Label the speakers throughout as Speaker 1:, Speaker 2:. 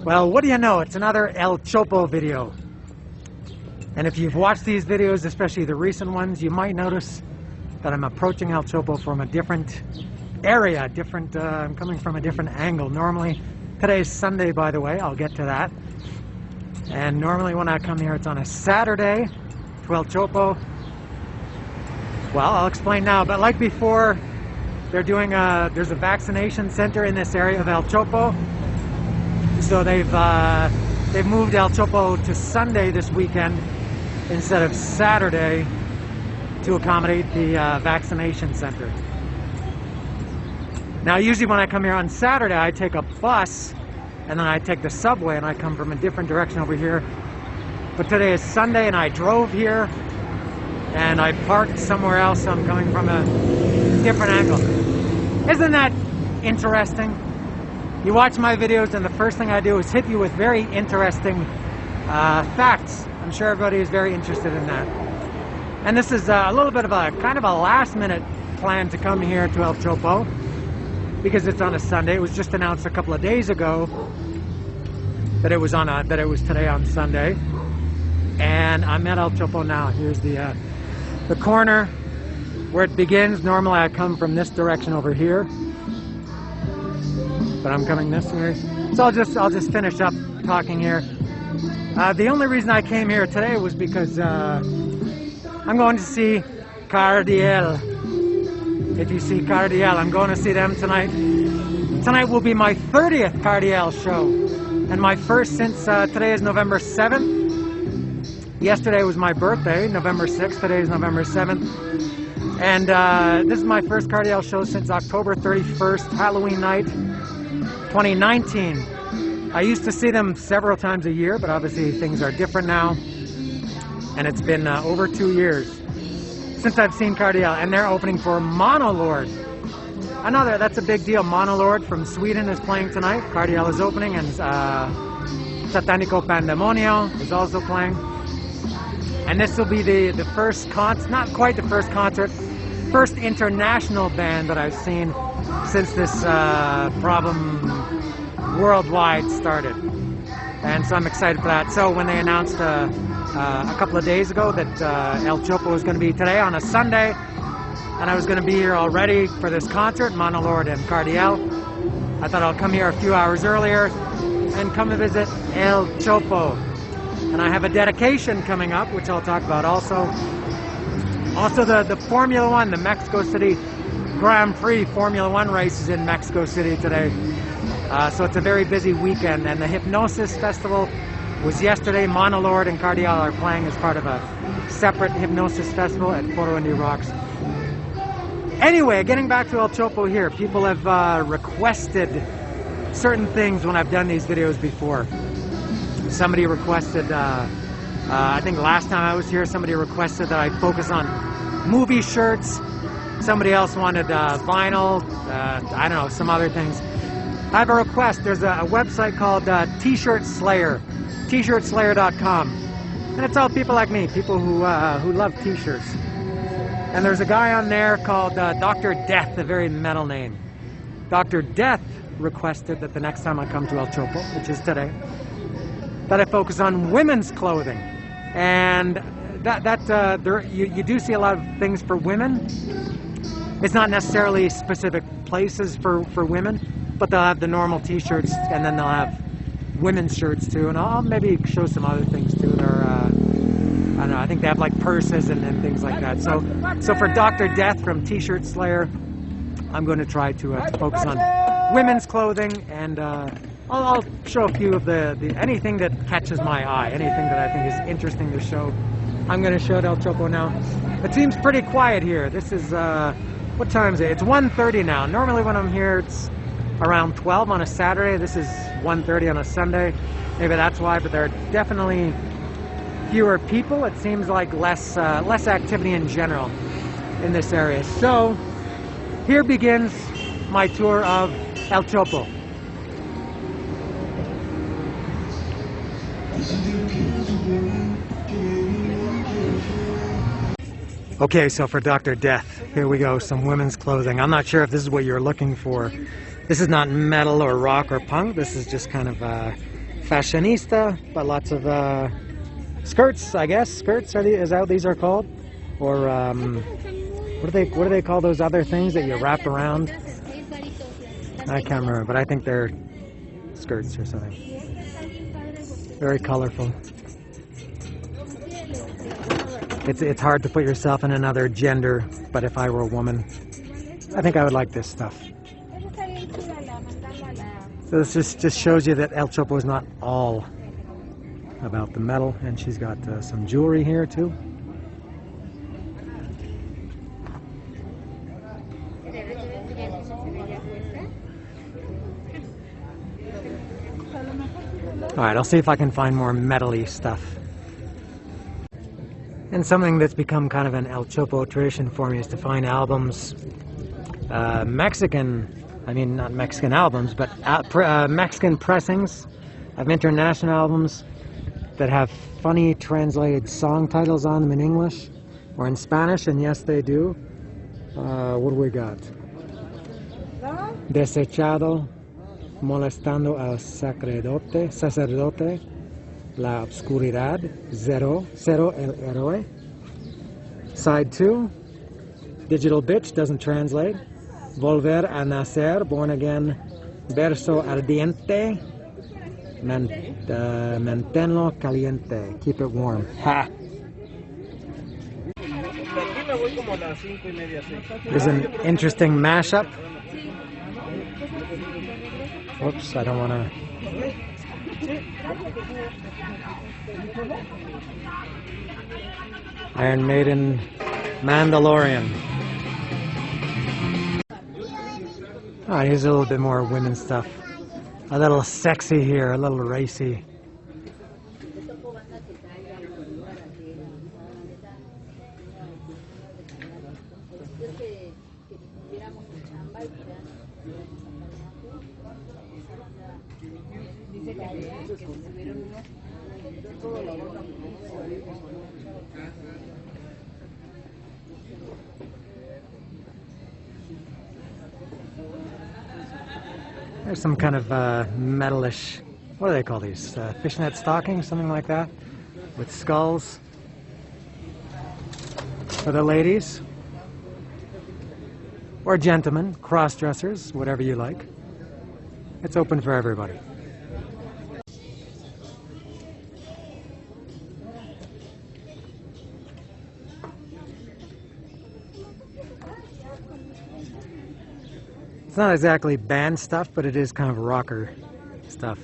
Speaker 1: Well, what do you know? It's another El Chopo video. And if you've watched these videos, especially the recent ones, you might notice that I'm approaching El Chopo from a different area, I'm coming from a different angle. Normally, today's Sunday, by the way, I'll get to that. And normally when I come here, it's on a Saturday to El Chopo. Well, I'll explain now, but like before, they're doing there's a vaccination center in this area of El Chopo. So they've moved El Chopo to Sunday this weekend instead of Saturday to accommodate the vaccination center. Now, usually when I come here on Saturday, I take a bus and then I take the subway and I come from a different direction over here. But today is Sunday and I drove here and I parked somewhere else, so I'm coming from a different angle. Isn't that interesting? You watch my videos and the first thing I do is hit you with very interesting facts. I'm sure everybody is very interested in that. And this is a little bit of a kind of a last minute plan to come here to El Chopo because it's on a Sunday. It was just announced a couple of days ago that it was today on Sunday. And I'm at El Chopo now. Here's the corner where it begins. Normally I come from this direction over here, but I'm coming this way. So I'll just finish up talking here. The only reason I came here today was because I'm going to see Cardiel. If you see Cardiel, I'm going to see them tonight. Tonight will be my 30th Cardiel show, and my first since today is November 7th. Yesterday was my birthday, November 6th. Today is November 7th. And this is my first Cardiel show since October 31st, Halloween night, 2019. I used to see them several times a year, but obviously things are different now. And it's been over 2 years since I've seen Cardiel, and they're opening for Monolord. That's a big deal. Monolord from Sweden is playing tonight. Cardiel is opening, and Satanico Pandemonio is also playing. And this will be the first concert, not quite the first concert, first international band that I've seen since this problem worldwide started. And so I'm excited for that. So when they announced a couple of days ago that El Chopo was going to be today on a Sunday, and I was going to be here already for this concert, Monolord and Cardiel, I thought I'll come here a few hours earlier and come and visit El Chopo. And I have a dedication coming up, which I'll talk about also. Also the Formula One, the Mexico City Grand Prix Formula One race is in Mexico City today. So it's a very busy weekend, and the Hypnosis Festival was yesterday. Monolord and Cardiel are playing as part of a separate Hypnosis Festival at Foro Indie Rocks. Anyway, getting back to El Chopo here, people have requested certain things when I've done these videos before. Somebody requested, I think last time I was here, somebody requested that I focus on movie shirts. Somebody else wanted vinyl, I don't know, some other things. I have a request. There's a website called T-Shirt Slayer, tshirtslayer.com. And it's all people like me, people who love t-shirts. And there's a guy on there called Dr. Death, a very metal name. Dr. Death requested that the next time I come to El Chopo, which is today, that I focus on women's clothing. And you do see a lot of things for women. It's not necessarily specific places for women, but they'll have the normal t-shirts, and then they'll have women's shirts too, and I'll maybe show some other things too. They're, I don't know, I think they have like purses and things like that. So for Dr. Death from T-Shirt Slayer, I'm going to try to focus on women's clothing, and I'll show a few of anything that catches my eye, anything that I think is interesting to show. I'm going to show at El Chopo now. It seems pretty quiet here. This is, what time is it? It's 1:30 now. Normally when I'm here, it's around 12 on a Saturday. This is 1:30 on a Sunday. Maybe that's why, but there are definitely fewer people. It seems like less activity in general in this area. So here begins my tour of El Chopo. Okay, so for Dr. Death, here we go, some women's clothing. I'm not sure if this is what you're looking for. This is not metal or rock or punk. This is just kind of fashionista, but lots of skirts, I guess. Skirts is how these are called, or what do they call those other things that you wrap around? I can't remember, but I think they're skirts or something. Very colorful. It's hard to put yourself in another gender, but if I were a woman, I think I would like this stuff. So this just shows you that El Chopo is not all about the metal, and she's got some jewelry here too. Alright, I'll see if I can find more metal-y stuff. And something that's become kind of an El Chopo tradition for me is to find albums, not Mexican albums, but Mexican pressings of international albums that have funny translated song titles on them in English or in Spanish, and yes they do. What do we got? Desechado, molestando al sacerdote, la obscuridad, cero el héroe. Side 2, digital bitch, doesn't translate. Volver a nacer, born again, verso ardiente, manténlo caliente, keep it warm. Ha! There's an interesting mashup. Whoops, I don't want to... Iron Maiden, Mandalorian. Alright, here's a little bit more women's stuff. A little sexy here, a little racy. There's some kind of metalish, what do they call these? Fishnet stockings, something like that, with skulls for the ladies or gentlemen, cross-dressers, whatever you like. It's open for everybody. It's not exactly band stuff, but it is kind of rocker stuff.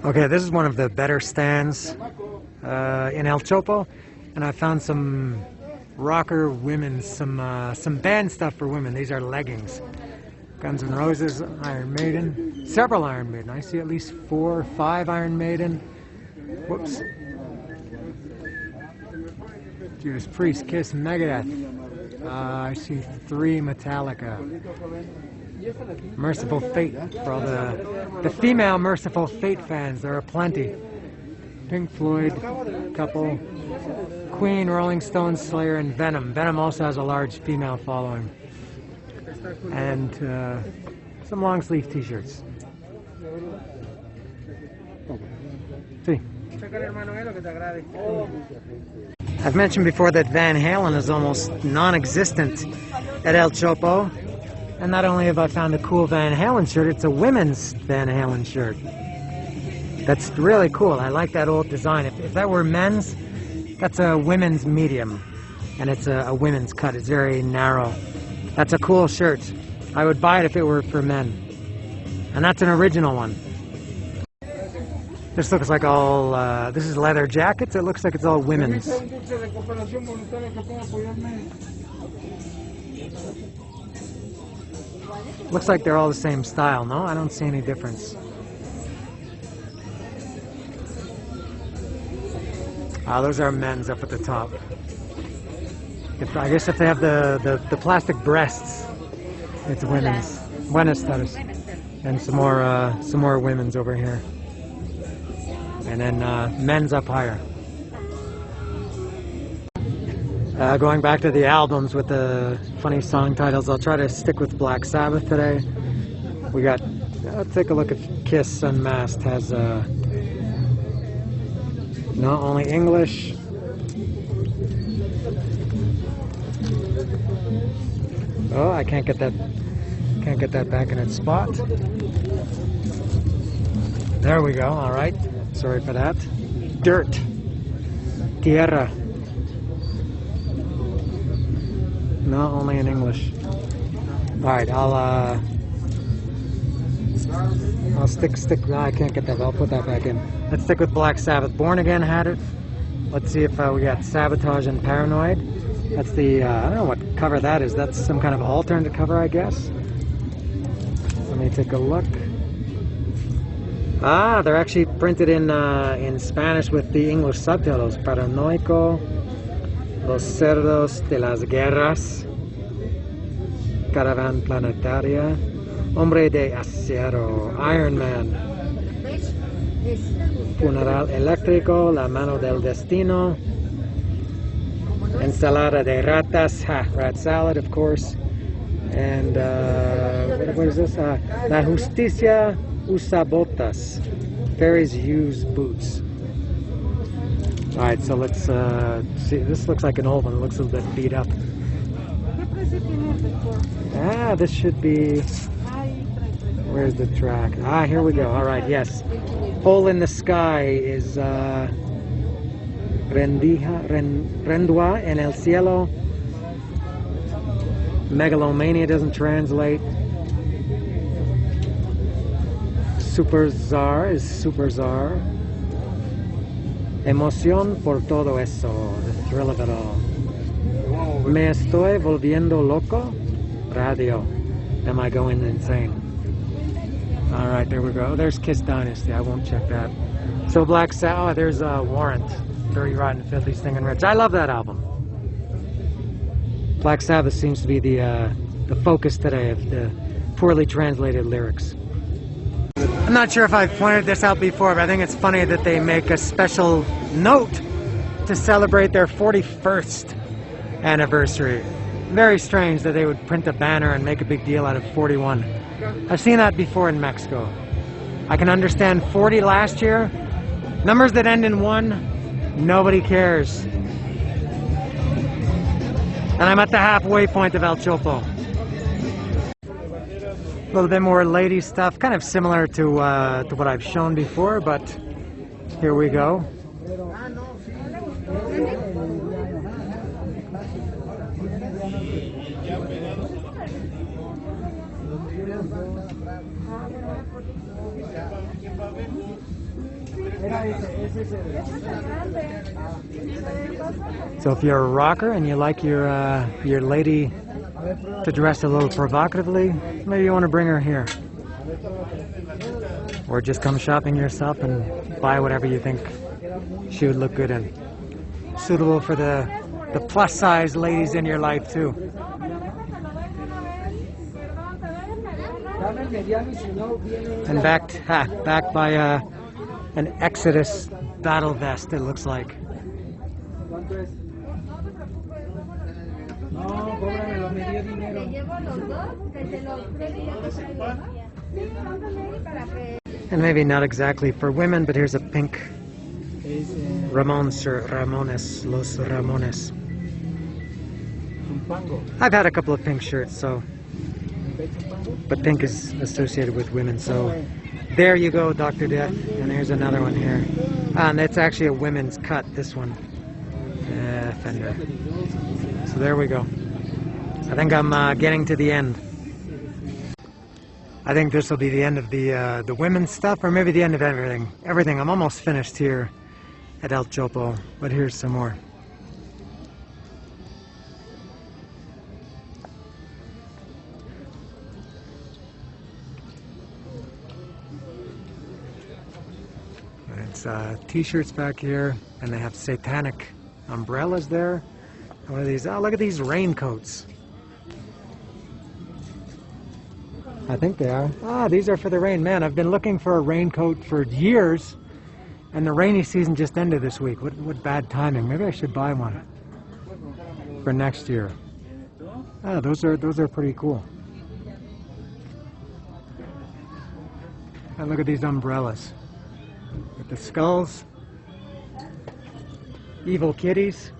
Speaker 1: Okay, this is one of the better stands in El Chopo, and I found some rocker women, some band stuff for women. These are leggings. Guns N' Roses, Iron Maiden, several Iron Maiden. I see at least 4 or 5 Iron Maiden. Whoops. Judas Priest, Kiss, Megadeth. I see 3 Metallica. Merciful Fate, for all the female Merciful Fate fans, there are plenty. Pink Floyd, couple. Queen, Rolling Stones, Slayer, and Venom. Venom also has a large female following. And some long sleeve t-shirts. See. I've mentioned before that Van Halen is almost non-existent at El Chopo. And not only have I found a cool Van Halen shirt, it's a women's Van Halen shirt. That's really cool. I like that old design. If that were men's, that's a women's medium. And it's a women's cut. It's very narrow. That's a cool shirt. I would buy it if it were for men. And that's an original one. This looks like all, this is leather jackets. It looks like it's all women's. Looks like they're all the same style, no? I don't see any difference. Ah, those are men's up at the top. I guess if they have the plastic breasts, it's women's. Buenas tardes. And some more women's over here. And then men's up higher. Going back to the albums with the funny song titles, I'll try to stick with Black Sabbath today. We got, let's take a look at Kiss Unmasked. Has not only English. Oh, I can't get that back in its spot. There we go. All right. Sorry for that. Dirt. Tierra. Not only in English. All right. I'll stick. No, I can't get that. I'll put that back in. Let's stick with Black Sabbath. Born Again had it. Let's see if we got Sabotage and Paranoid. That's the, I don't know what cover that is. That's some kind of alternate cover, I guess. Let me take a look. Ah, they're actually printed in Spanish with the English subtitles. Paranoico, Los Cerdos de las Guerras, Caravan Planetaria, Hombre de Acero, Iron Man, Funeral Eléctrico, La Mano del Destino, Ensalada de Ratas, rat salad, of course. And what is this? La Justicia usa botas. Fairies use boots. Alright, so let's see. This looks like an old one. It looks a little bit beat up. Ah, this should be... Where's the track? Ah, here we go. Alright, yes. Hole in the Sky is... Rendua en el cielo. Megalomania doesn't translate. Super Czar is Super Czar. Emoción por todo eso. The thrill of it all. Me estoy volviendo loco. Radio. Am I going insane? Alright, there we go. There's Kiss Dynasty. I won't check that. So Black Sabbath. Oh, there's Warrant. Dirty, Rotten, Filthy, Stinking Rich. I love that album. Black Sabbath seems to be the focus today of the poorly translated lyrics. I'm not sure if I've pointed this out before, but I think it's funny that they make a special note to celebrate their 41st anniversary. Very strange that they would print a banner and make a big deal out of 41. I've seen that before in Mexico. I can understand 40 last year. Numbers that end in 1. Nobody cares. And I'm at the halfway point of El Chopo. A little bit more lady stuff, kind of similar to what I've shown before, but here we go. So if you're a rocker and you like your lady to dress a little provocatively, maybe you want to bring her here. Or just come shopping yourself and buy whatever you think she would look good in. Suitable for the plus size ladies in your life too. And backed by an Exodus battle vest, it looks like. And maybe not exactly for women, but here's a pink Ramones or Ramones, Los Ramones. I've had a couple of pink shirts, so, but pink is associated with women, so there you go, Dr. Death. And here's another one here. And it's actually a women's cut, this one. Fender. So there we go. I think I'm getting to the end. I think this will be the end of the women's stuff, or maybe the end of everything. Everything. I'm almost finished here at El Chopo, but here's some more. these t-shirts back here, and they have satanic umbrellas there. One of these, oh, look at these raincoats. I think they are. Ah, these are for the rain. Man, I've been looking for a raincoat for years, and the rainy season just ended this week. What bad timing. Maybe I should buy one for next year. Ah, those are pretty cool. And look at these umbrellas with the skulls, evil kitties,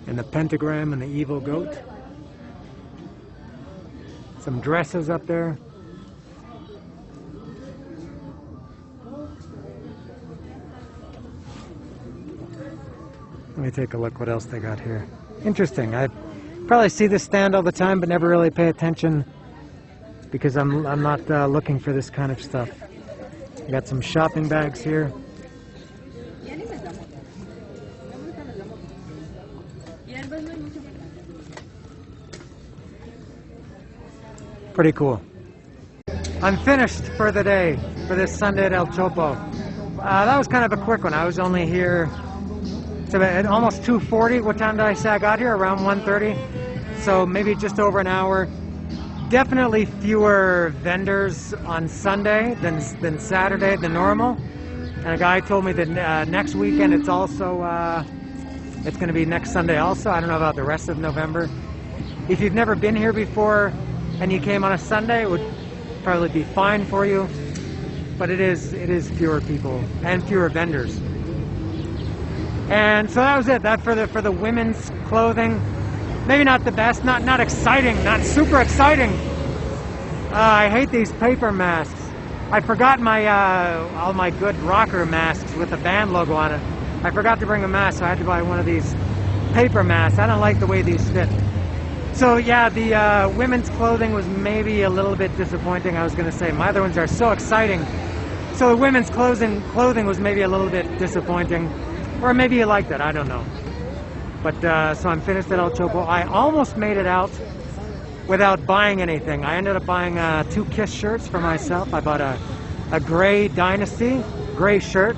Speaker 1: and the pentagram and the evil goat. Some dresses up there. Let me take a look what else they got here. Interesting. I probably see this stand all the time, but never really pay attention because I'm not looking for this kind of stuff. Got some shopping bags here. Pretty cool. I'm finished for the day, for this Sunday at El Chopo. That was kind of a quick one. I was only here at almost 2:40. What time did I say I got here? Around 1:30. So maybe just over an hour. Definitely fewer vendors on Sunday than Saturday than normal. And a guy told me that next weekend it's also it's going to be next Sunday also. I don't know about the rest of November. If you've never been here before and you came on a Sunday, it would probably be fine for you. But it is fewer people and fewer vendors. And so that was it. That for the women's clothing. Maybe not the best, not exciting, not super exciting. I hate these paper masks. I forgot my all my good rocker masks with the band logo on it. I forgot to bring a mask, so I had to buy one of these paper masks. I don't like the way these fit. So yeah, the women's clothing was maybe a little bit disappointing. I was going to say my other ones are so exciting. So the women's clothing was maybe a little bit disappointing, or maybe you liked it. I don't know. But so I'm finished at El Chopo. I almost made it out without buying anything. I ended up buying 2 Kiss shirts for myself. I bought a gray Dynasty, gray shirt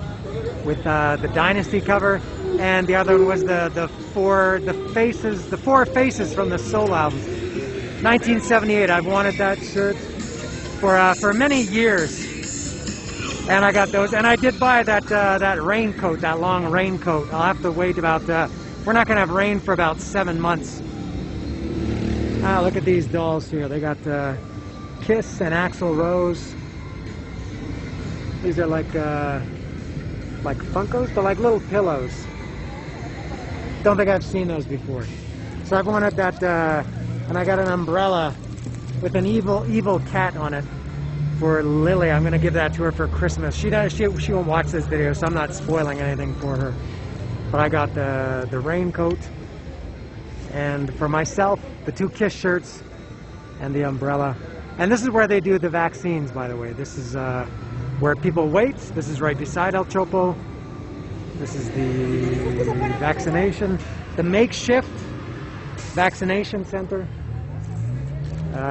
Speaker 1: with the Dynasty cover, and the other one was the four faces from the Soul albums, 1978. I've wanted that shirt for many years, and I got those. And I did buy that raincoat, that long raincoat. I'll have to wait about. We're not going to have rain for about 7 months. Ah, look at these dolls here. They got Kiss and Axl Rose. These are like Funkos. They're like little pillows. Don't think I've seen those before. So I've wanted that, and I got an umbrella with an evil cat on it for Lily. I'm going to give that to her for Christmas. She won't watch this video, so I'm not spoiling anything for her. But I got the raincoat, and for myself, the 2 Kiss shirts and the umbrella. And this is where they do the vaccines, by the way. This is where people wait. This is right beside El Chopo. This is the vaccination, the makeshift vaccination center.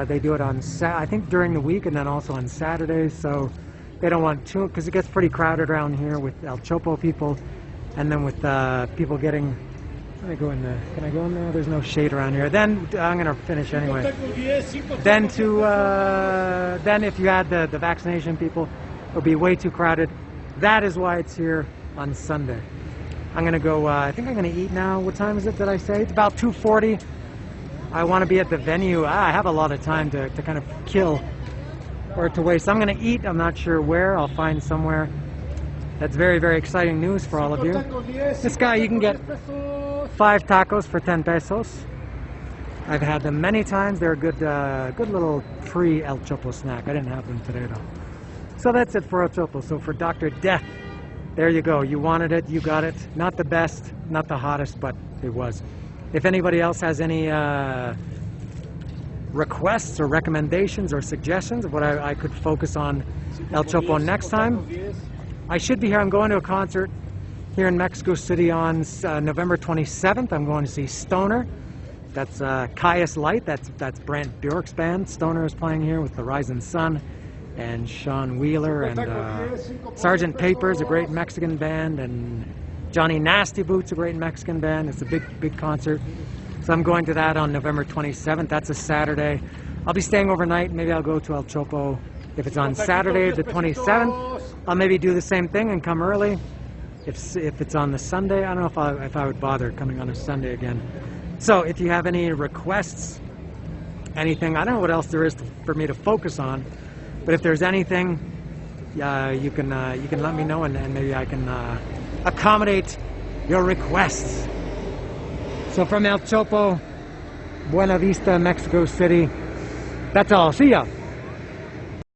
Speaker 1: They do it on, I think, during the week and then also on Saturdays. So they don't want to, because it gets pretty crowded around here with El Chopo people. And then with people getting, let me go in there. Can I go in there? There's no shade around here. Then I'm gonna finish anyway. Then if you add the vaccination people, it'll be way too crowded. That is why it's here on Sunday. I'm gonna go. I think I'm gonna eat now. What time is it? Did I say? It's about 2:40. I want to be at the venue. I have a lot of time to kind of kill or to waste. I'm gonna eat. I'm not sure where. I'll find somewhere. That's very, very exciting news for all of you. This guy, you can get 5 tacos for 10 pesos. I've had them many times. They're a good little pre-El Chopo snack. I didn't have them today though. So that's it for El Chopo. So for Dr. Death, there you go. You wanted it, you got it. Not the best, not the hottest, but it was. If anybody else has any requests or recommendations or suggestions of what I could focus on El Chopo next time, I should be here. I'm going to a concert here in Mexico City on November 27th. I'm going to see Stoner. That's Caius Light. That's Brant Bjork's band. Stoner is playing here with the Rising Sun. and Sean Wheeler, and Sergeant Papers, a great Mexican band, and Johnny Nasty Boots, a great Mexican band. It's a big concert. So I'm going to that on November 27th. That's a Saturday. I'll be staying overnight. Maybe I'll go to El Chopo. If it's on Saturday the 27th, I'll maybe do the same thing and come early. If it's on the Sunday, I don't know if I would bother coming on a Sunday again. So if you have any requests, anything, I don't know what else there is for me to focus on, but if there's anything, you can let me know, and maybe I can accommodate your requests. So from El Chopo, Buena Vista, Mexico City, that's all. See ya.